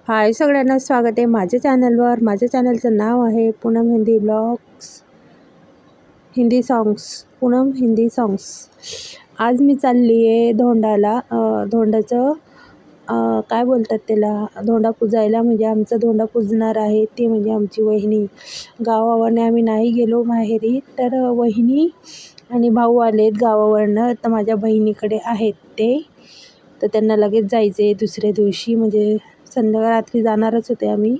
हाय सगळ्यांना स्वागत आहे माझ्या चॅनलवर। माझ्या चॅनलचं नाव आहे Poonam Hindi blogs Hindi songs. Poonam Hindi songs. आज मी चालली आहे धोंडाला। धोंडाचं काय बोलतात त्याला, धोंडा पुजायला। म्हणजे आमचा धोंडा पुजणार आहे ती म्हणजे आमची वहिनी। गावावरने आम्ही नाही गेलो माहेरी, तर वहिनी आणि भाऊ आलेत गावावरनं, तर माझ्या बहिणीकडे आहेत ते। तर त्यांना लगेच जायचं आहे दुसऱ्या दिवशी, म्हणजे रात्री जाणारच होते आम्ही।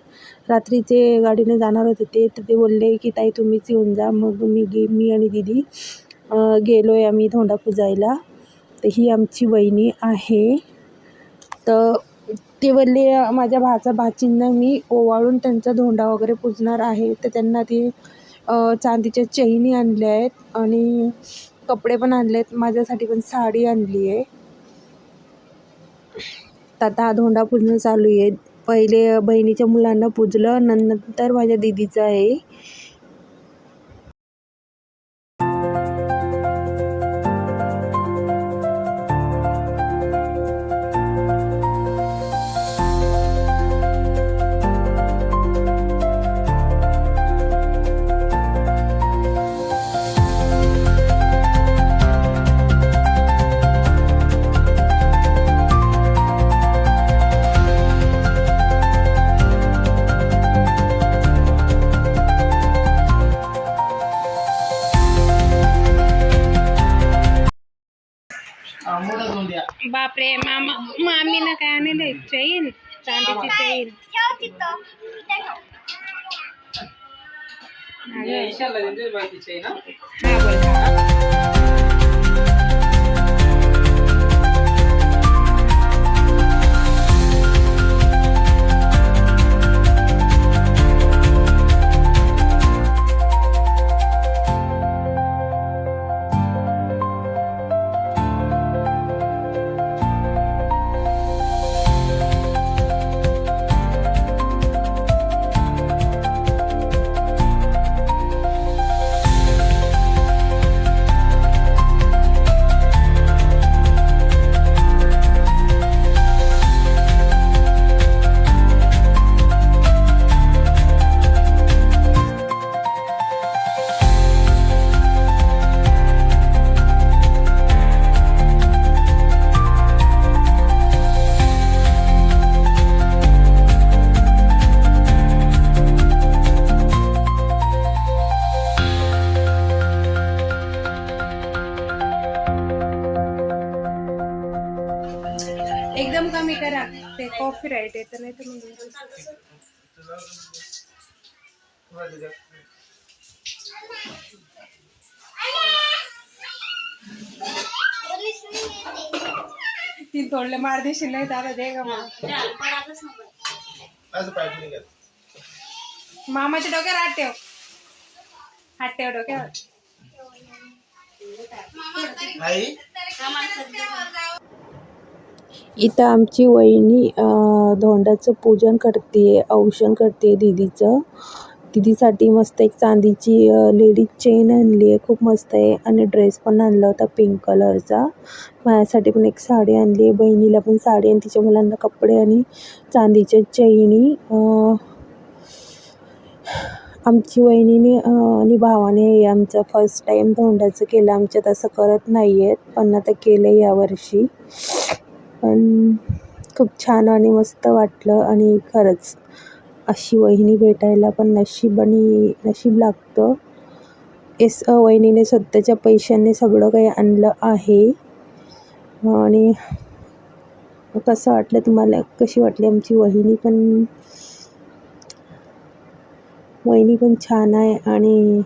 रात्रीचे गाडीने जाणार होते तर ते बोलले की ताई तुम्हीच येऊन जा। मग मी आणि दीदी गेलो आहे आम्ही धोंडा पुजायला। तर ही आमची वहिनी आहे। तर ते बोलले माझ्या भाचींना मी ओवाळून त्यांचा धोंडा वगैरे पुजणार आहे। तर त्यांना ते चांदीच्या चैनी आणल्या आहेत आणि कपडे पण आणले आहेत। माझ्यासाठी पण साडी आणली आहे। तर आता हा धोंडा पुजणं चालू आहे। पहिले बहिणीच्या मुलांना पुजलं, नंतर माझ्या दीदीचं आहे। बापरे, मामीनं काय आणले? चैन, चांदीची चैन। हा बोल। एकदम कमी करा, ते कॉपीराइट येतं नाही तर ती तोडले मार देशील नाही तर दे ग मामाच्या डोक्यावर हात ठेव डोक्यावर। इथं आमची वहिनी धोंडाचं पूजन करते, औक्षण करते दीदीचं। दीदीसाठी मस्त एक चांदीची लेडीज चेन आणली आहे, खूप मस्त आहे। आणि ड्रेस पण आणला होता पिंक कलरचा। माझ्यासाठी पण एक साडी आणली आहे, बहिणीला पण साडी आणि तिच्या मुलांना कपडे आणि चांदीच्या चैनी। आमची वहिनीने आणि भावाने आमचा फर्स्ट टाईम धोंड्याचं केलं। आमच्यात असं करत नाही आहेत, पण आता केलं यावर्षी। पण खूप छान आणि मस्त वाटलं। आणि खरंच अशी वहिनी भेटायला पण नशीब लागतं। वहिनीने स्वतःच्या पैशाने सगळं काही आणलं आहे। आणि कसं वाटलं तुम्हाला, कशी वाटली आमची वहिनी पण छान आहे। आणि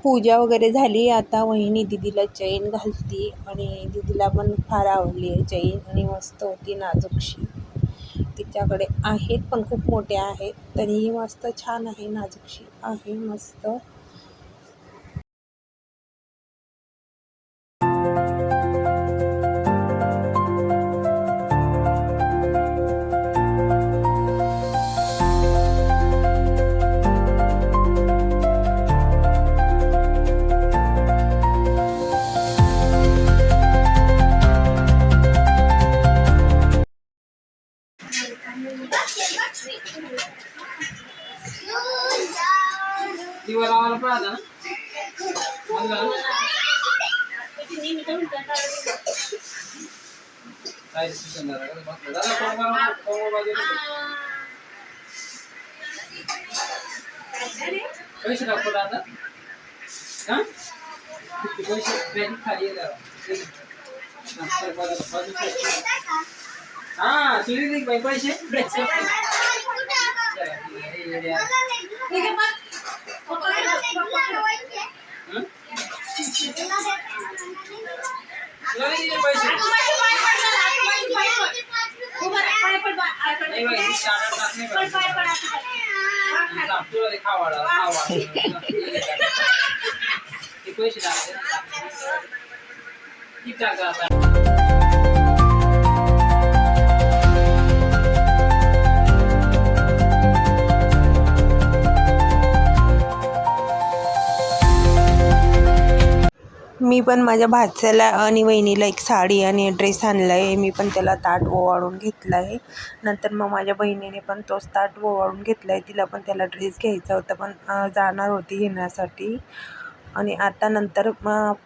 पूजा वगैरे झाली, आता वहिनी दीदीला चैन घालती आणि दीदीला पण फार आवडली आहे चैन आणि मस्त होती नाजूकशी। तिच्याकडे आहेत पण खूप मोठ्या आहेत, तरीही मस्त छान आहे, नाजूकशी आहे मस्त। पैसे दाखव दादा हां किती पैसे क्रेडिट खाली आहे हां तुझे दे पैसे मी पण माझ्या भाच्याला आणि वहिनीला एक साडी आणि ड्रेस आणला आहे. मी पण त्याला ताट ओवाळून घेतला आहे. नंतर मग माझ्या बहिणीने पण तोच ताट ओवाळून घेतला आहे. तिला पण त्याला ड्रेस घ्यायचा होता, पण जाणार होती घेण्यासाठी. आणि आता नंतर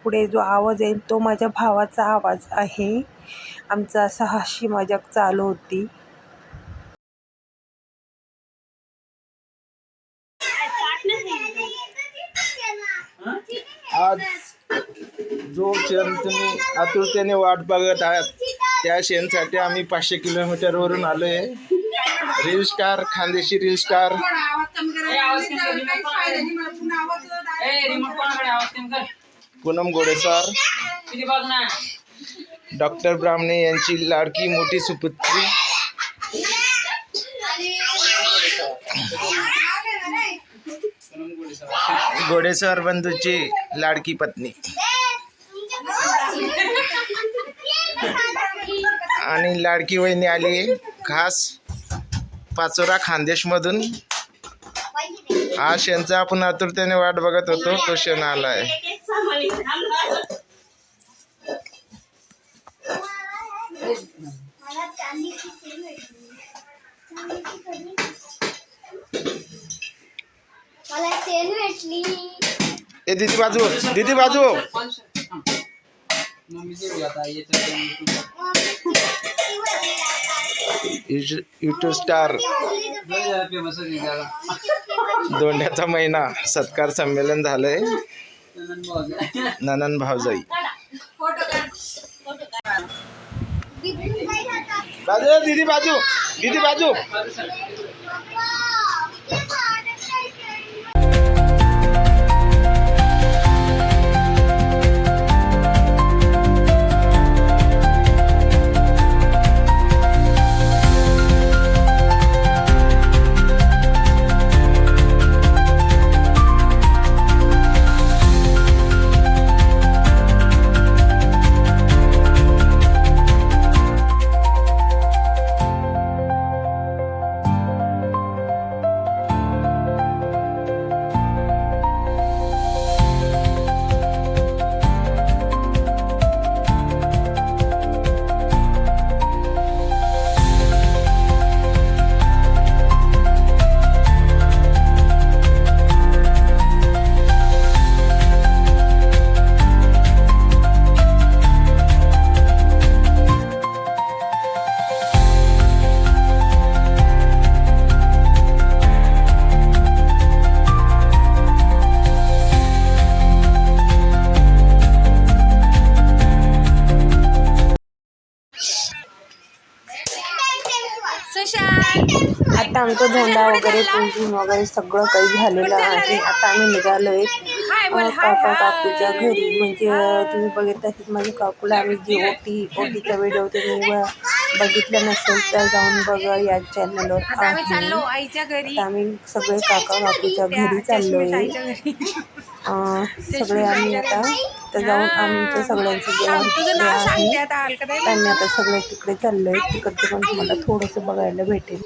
पुढे जो आवाज येईल तो माझ्या भावाचा आवाज आहे. आमचा असा हसी मजाक चालू होती. आज जो क्षण तुम्ही आतुरतेने वाट बघत आहात त्या क्षणसाठी आम्ही 500 किलोमीटरवरून आलो आहे. Reel star, Khandeshi reel star Poonam Godesar, doctor Brahmane यांची लाडकी मोठी सुपुत्री गोडेसर बंधूची लाडकी पत्नी आणि लाडकी वहिनी आली खास पाचोरा खानदेशमधून. हा क्षणचा आपण आतुरतेने वाट बघत होतो, तो क्षण आलाय. ए दीदी बाजू, दीदी बाजू. युट्यूब स्टार दोंड्याचा महिना सत्कार संमेलन झालंय. ननन भावजाई बाजू, दीदी बाजू, दीदी बाजू. आता आमचं धोंडा वगैरे पूजन वगैरे सगळं काही झालेलं आहे. आता आम्ही निघालोय काका काकूच्या घरी. म्हणजे तुम्ही बघितलं असेल माझ्या काकूला आम्ही जी ओटीचा व्हिडिओ तुम्ही बघितलं नसेल तर जाऊन बघा या चॅनलवर आहे. आम्ही सगळे काका काकूच्या घरी चाललोय. सगळे आम्ही आता तर जाऊन आमच्या सगळ्यांचं जेवण आहे. त्यांनी आता सगळे तिकडे चाललोय. तिकडचं पण तुम्हाला थोडंसं बघायला भेटेल.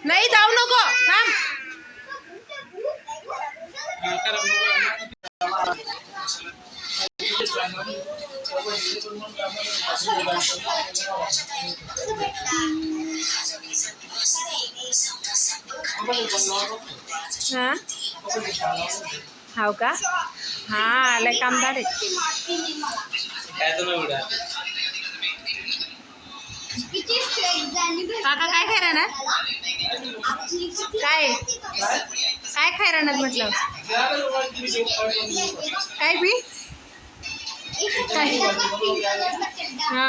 नाही जाऊ नको हाव का हा लय कामदार आहे. काका काय खाय राहणार काय काय खाय राहणार म्हटलं काय बी काय हा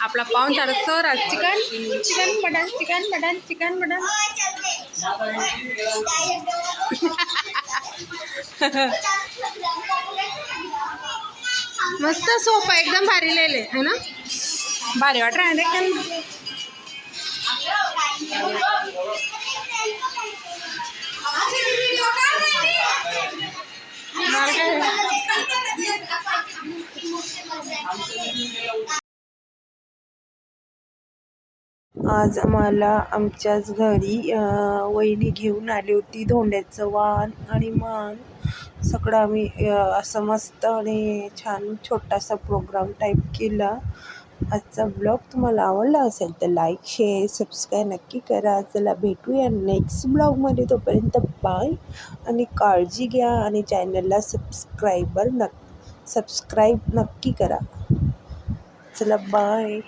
आपला पाहून चालत sir chicken chicken mutton chicken mutton chicken mutton मस्त सोपं एकदम भारी लिहिले है ना भारी वाट रहा है एकदम आज आम्हाला आमच्याच घरी वहिनी घेऊन आली होती धोंड्याचं वाण आणि मान सगळं आम्ही असं मस्त आणि छान छोटासा प्रोग्राम टाईप केला. आजचा ब्लॉग तुम्हाला आवडला असेल तर लाईक शेअर सबस्क्राईब नक्की करा. चला भेटूया नेक्स्ट ब्लॉगमध्ये. तोपर्यंत बाय आणि काळजी घ्या आणि चॅनलला सबस्क्राईब नक्की करा. चला बाय.